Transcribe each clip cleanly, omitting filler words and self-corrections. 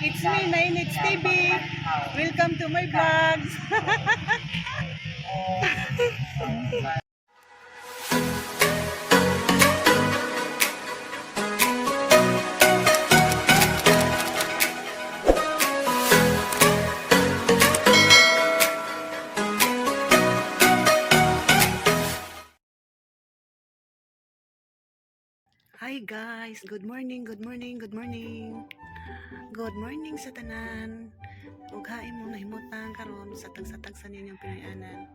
It's me, Nainits TV. Welcome to my vlogs. Hi guys, good morning, good morning, good morning. Good morning sa tanan. Ug haim mo nahimutan karon sa tag sa ninyong pinayanan.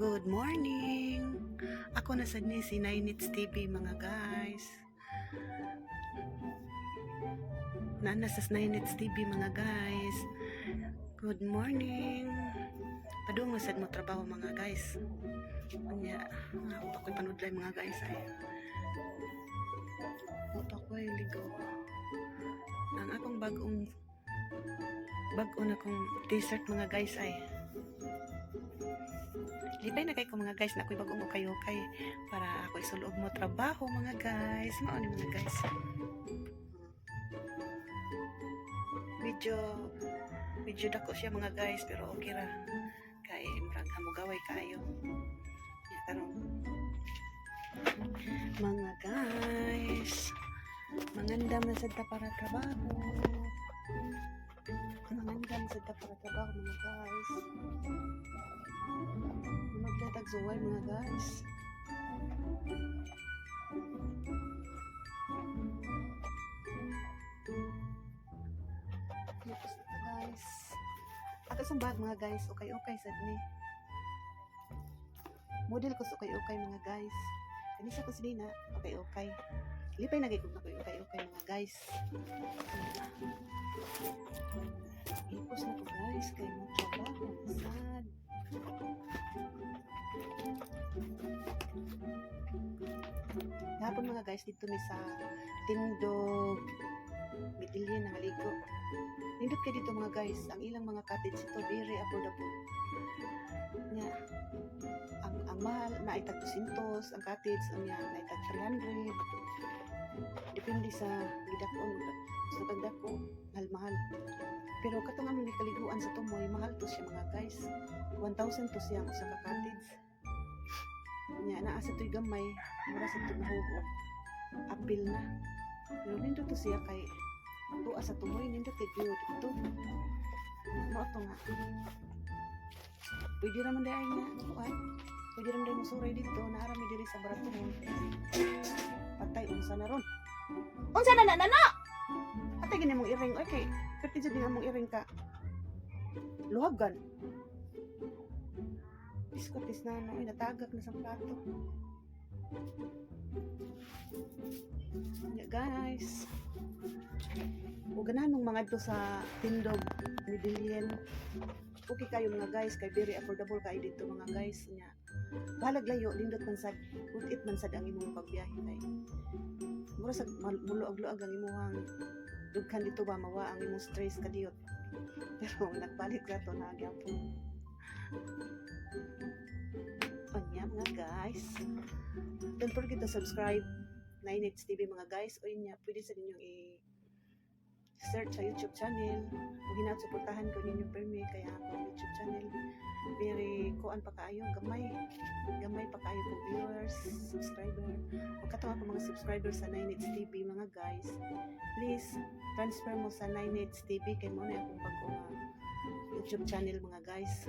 Good morning. Ako na sad ni si Nainits TV mga guys. Nana sa Nainits TV mga guys. Good morning. Padung na sad mo trabaho mga guys. Anya, ako ko'y panudlay mga guys ay. Ako ko'y ligo. Ang akong bagong akong t-shirt mga guys ay lipay na kay ko mga guys na ako'y bagong ukay-ukay para ako'y sulog mo trabaho mga guys. Mao ni mga guys. Medyo dako siya mga guys pero okay ra kay murag hamugaway kayo. Ya karon mga guys, mangandam na sad ta para trabaho. Mangandam sad ta para trabaho mga guys. Magdatag suway mga guys. Tapos guys, atas ang bag mga guys, okay sad ni. Model ko sa okay mga guys. Kanisa ko sila na okay. Lipay na gayud na okay mga guys. Ipos na ko guys kay mo trabaho sad. Hapon mga guys dito ni sa Tindog Midillion na maligo. Nindot kay dito mga guys, ang ilang mga cottage ito very affordable. Nya ang mahal na itag 200, ang cottage nya na itag 300. Depende sa gidakon gusto kang dako, mahal. Pero katong among kaliguan sa tumoy, mahal to siya mga guys. 1,000 to siya sa cottage. Nya naa sa tuy gamay, mura sa tuy mahugo. Apil na. Pero nindot to siya kay tuwa sa tumoy, nindot kay view dito. Mao to nga. Pwede naman dahil nga, pwede naman dahil masuray dito, naarami diri sa baratuhon. Patay, unsa na ron. Unsa na na! Atay gini mong iring, okay, pwede dyan din mong iring ka. Luhagan. Biskotis na, natagak na sa plato. Yeah, guys. O gananong mga ito sa Tindog Midillion. Okay kayo mga guys, kay very affordable kayo dito mga guys nya. Balag layo, lindot man sad, ulit man sad ang imong pagbiyahe kay. Mura sa muluag-luag ang imong dughan dito ba mawa ang imong stress kadiyot. Pero nagbalik ra to na gyapon. Anya mga guys. Don't forget to subscribe Nainits TV mga guys. O yun pwede sa ninyong search sa YouTube channel. Kung hinat-suportahan ko ninyo permi kaya akong YouTube channel. Very kuan pa kaayo, gamay pa kaayo ko viewers, subscriber. O katong ako mga subscribers sa Nainits TV mga guys. Please transfer mo sa Nainits TV kay mo na akong YouTube channel mga guys.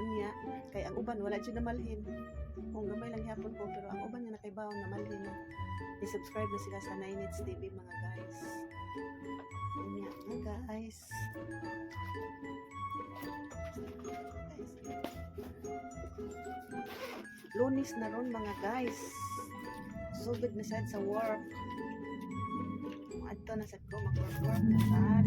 Unya, kay ang uban wala jud na malhin. Kung gamay lang yapon ko pero ang uban nga nakaibaw na malhin na. I-subscribe na sila sa Nainits TV mga guys. Unya, mga guys. Lunis na ron mga guys. Sugod na sad sa work. Adto na sad ko mag-work na sad.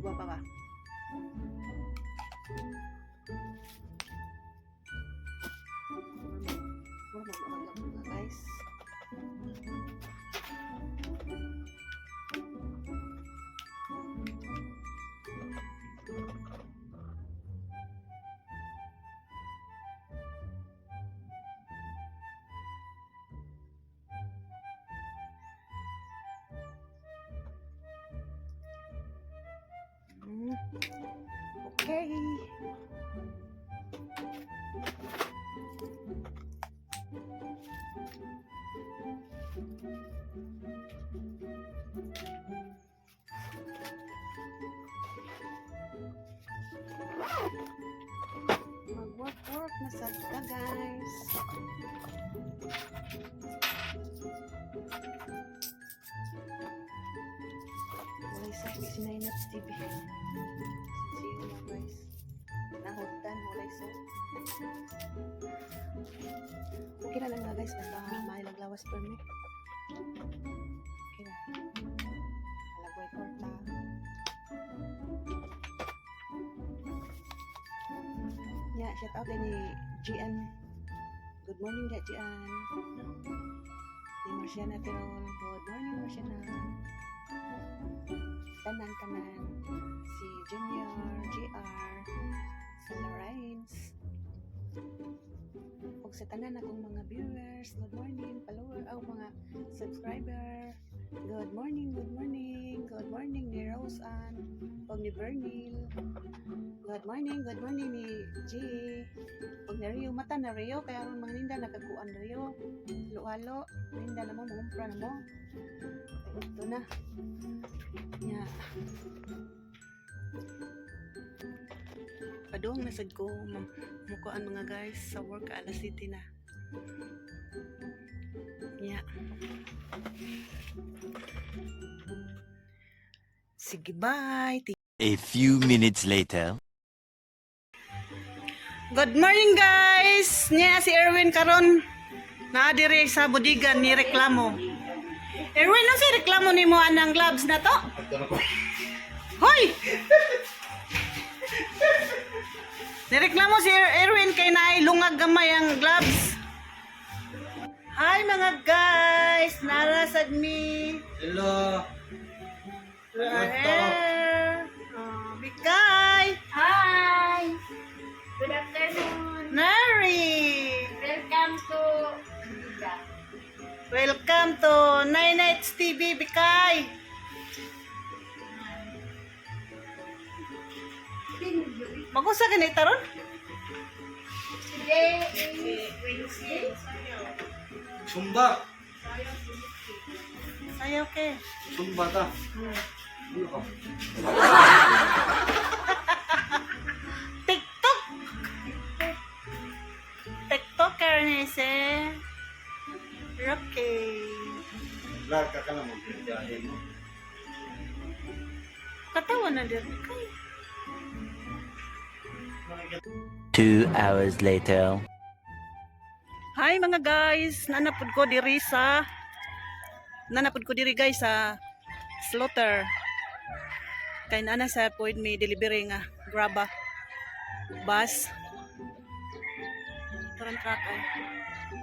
Ba? Guys. Okay. Mag-work na sa kita, guys. Walay sa si Nainats TV. Siyo na, guys. Nahugdan, walay sa. Okay na lang na, guys. Basta may naglawas permit. Okay na. Alagway korta. Ya, shout out ni Gian. Good morning, Gian. Ni Marciana Tirol. Good morning, Marciana. Tanan-tanan. Si Junior, GR, sa Lorraines. Ug sa tanan akong mga viewers, good morning, follower, mga subscriber. Good morning, good morning. Good morning ni Rose Ann, ug ni Bernil. Good morning ni G. Ug ni Rio, mata na Rio, kaya ang mga ninda nakakuan Rio. Halo-halo, ninda na mo, mumpra na mo. Ito na. Nya. Padung nasad ko mukuan mga guys sa work alas city na. Nya. Sige, bye. A few minutes later. Good morning, guys. Nya si Erwin karon na diri sa budigan ni reklamo. Erwin, ano si reklamo nimo anang gloves na to? Hoy! Nireklamo si Erwin kay naay lungag gamay ang gloves. Hi mga guys, narasad mi. Hello. Bikay. Hi! Good afternoon! Nari. Welcome to Welcome to Nainats TV, Bikay. Magusa ka na itaron? Today is Wednesday. Sumba. Sayaw ke. Sumba ta. Ano ka? TikTok. TikToker ni si Rocky. Vlog ka lang mag-biyahe mo. Katawa na din. Bikay. 2 hours later. Hi mga guys, nanapod ko diri guys sa slaughter. Kay nana sa point may delivery nga graba bus. Karon truck ay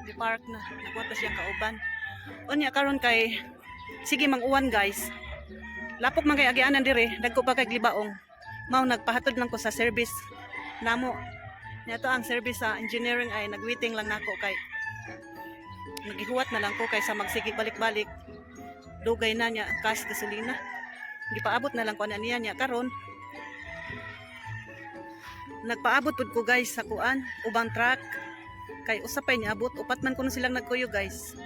di park na, nakuha pa siya kauban. Unya karon kay sige mang-uwan guys. Lapok man kay agianan diri, dagko pa kay glibaong. Mao nagpahatod lang ko sa service namo. Nato ang service sa engineering ay nagwaiting lang nako kay nagihuwat na lang ko kaysa magsige balik-balik. Dugay na niya kas gasolina. Gipaabot na lang ko na niya karon. Nagpaabot pud ko guys sa kuan ubang truck kay usapay niya abot upat man kuno silang nagkuyo guys.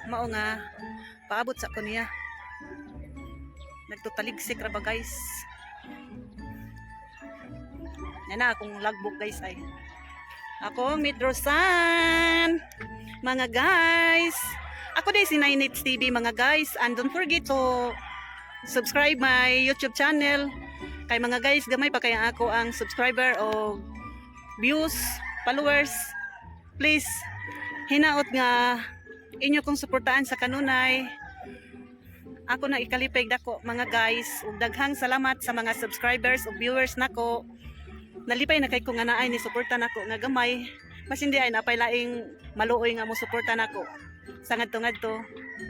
Mao nga paabot sa ko niya. Nagtutaligsik ra ba guys. Yan na akong logbook guys ay. Ako Midrosan. Mga guys. Ako din si Nainats TV mga guys. And don't forget to subscribe my YouTube channel. Kay mga guys, gamay pa kaya ako ang subscriber o views, followers. Please, hinaot nga inyo kong suportaan sa kanunay. Ako na ikalipay dako mga guys. Ug daghang salamat sa mga subscribers o viewers nako. Nalipay na kay ko nga naay ni suporta nako nga gamay. Mas hindi ay napay laing maluoy nga mo suporta nako. Sa ngadto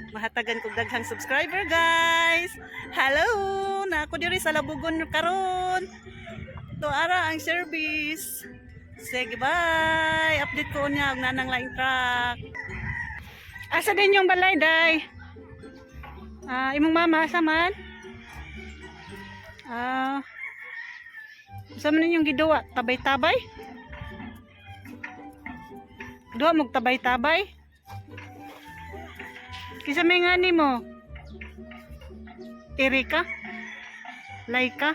mahatagan kog daghang subscriber guys. Hello, na ako diri sa Labugon karon. To ara ang service. Sige bye. Update ko niya og nanang laing truck. Asa din yung balay day? Imong mama asa man? Sa man ninyong giduwa, tabay-tabay? Duwa mog tabay-tabay? Kisa may nga ni mo? Erika? Laika?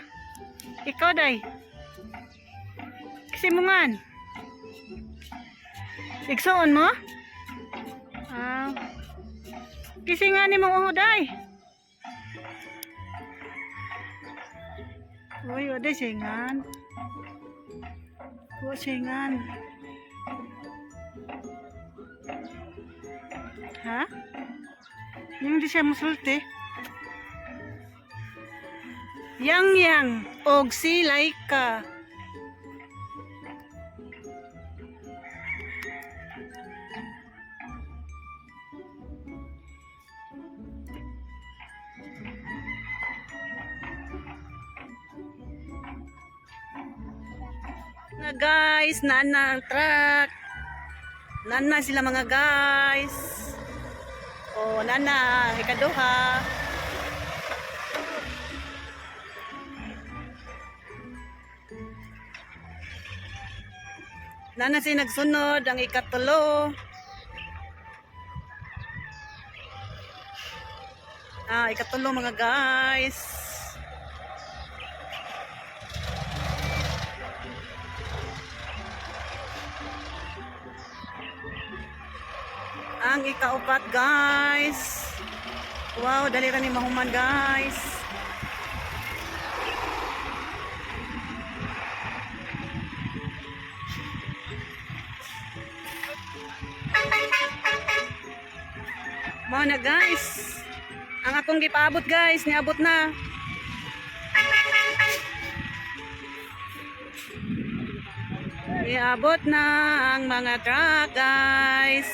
Ikaw day? Kasi mo nga? Igsoon mo? Ah. Kasi nga ni mo day? Uy, o day singan. O singan. Ha? Yung di siya musulti. Yang og si Laika. Na guys, nana ang truck. Nana sila mga guys. Oh, nana, ikaduha. Nana si nagsunod ang ikatulo. Ikatulo mga guys. Ang ikaupat guys. Wow, dali ra ni mahuman guys. Mao na guys. Ang akong gipaabot guys, niabot na. Niabot na ang mga truck guys.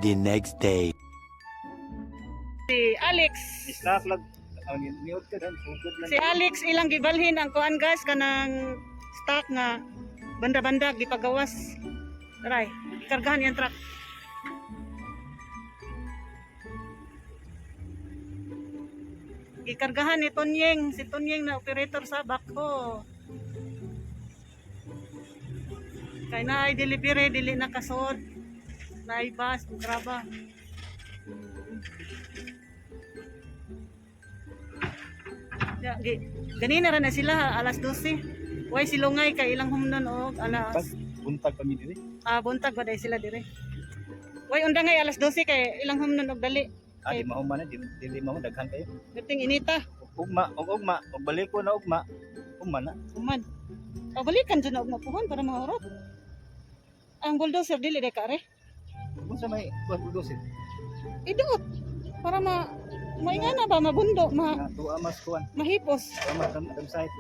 The next day. Si Alex. Isnak lag. Ang niod ka dan sugod lang. Si Alex ilang gibalhin ang kuan guys kanang stock nga banda-banda gipagawas. Taray, ikargahan yung truck. Ikargahan ni Tonyeng, si Tonyeng na operator sa backhoe. Kay na ay delivery dili nakasod. Na ay bus, graba. Ganina ra na sila alas 12. Way silungay kay ilang humnon og alas Buntag kami diri. buntag ba day sila dire. Way undangay alas 12 kay ilang humnon og dali. Di mahuman na dili mo daghan kayo. Gating inita. Ugma, og balik ko na ugma. Uman na. Umad. Balikan dyan na og mapuhon para mahurot. Ang bulldozer dili day ka re. Kung sa may bulldozer. Iduot para maingana ba mabundo Tuwa mas kuan. mahipos. Tuwa mas ang site.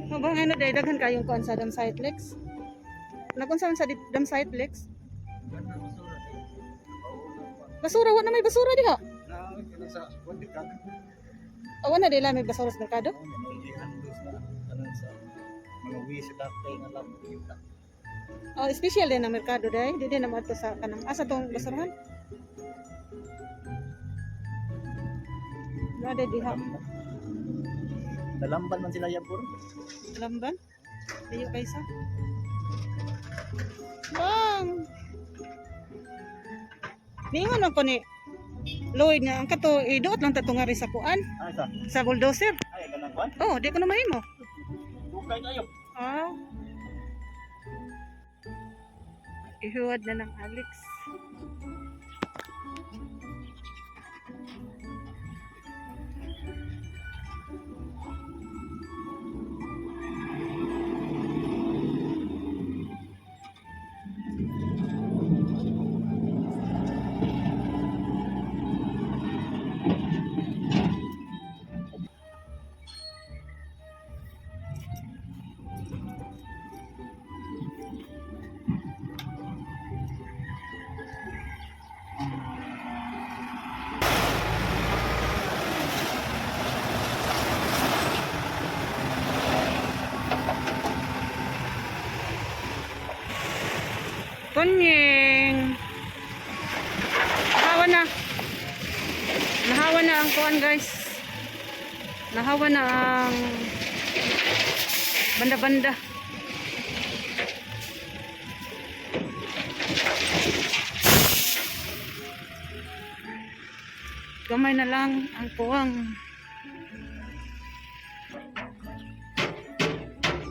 Mabang ano day daghan kayong kuan sa dam site Lex. Nakunsa sa dam site Lex? Basura wa na may basura diha. Na sa kuan ka. Awan na dila may basura sa merkado. Mga wis sa dapay nga lang kita. Oh, special din ang merkado day. Di din naman to sa kanang asa tong basurahan. Nade diha. Nalamban man sila yapur. Lamban. Ayo kaysa. Bang. Ningon ako ni Lloyd nga ang kato iduot lang tatungari sa kuan Ay sa. sa bulldozer. Ay ganang kuan. Oh, di ko na mahimo. Bukay kayo. Ah. Ihuwad na ng Alex. Kunying. Nahawa na. Nahawa na ang kuan guys. Nahawa na ang banda-banda. Gamay na lang ang kuwang.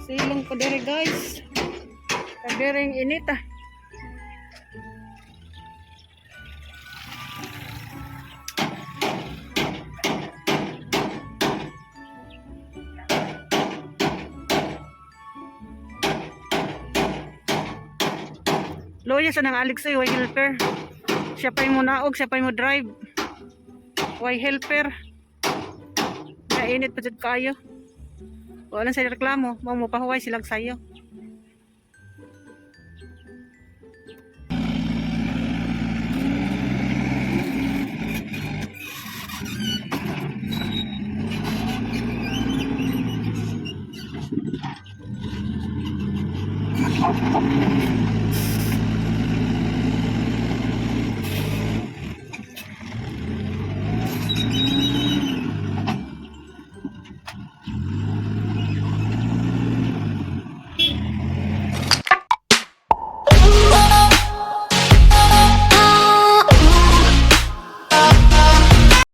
Silong ko dere guys. Kadereng inita. Loya sa nang alig sa'yo, way helper. Siya pa yung naog, siya pa yung drive. Way helper. Kainit pa dyan kayo. Wala sa reklamo, mo pahuway silang sayo.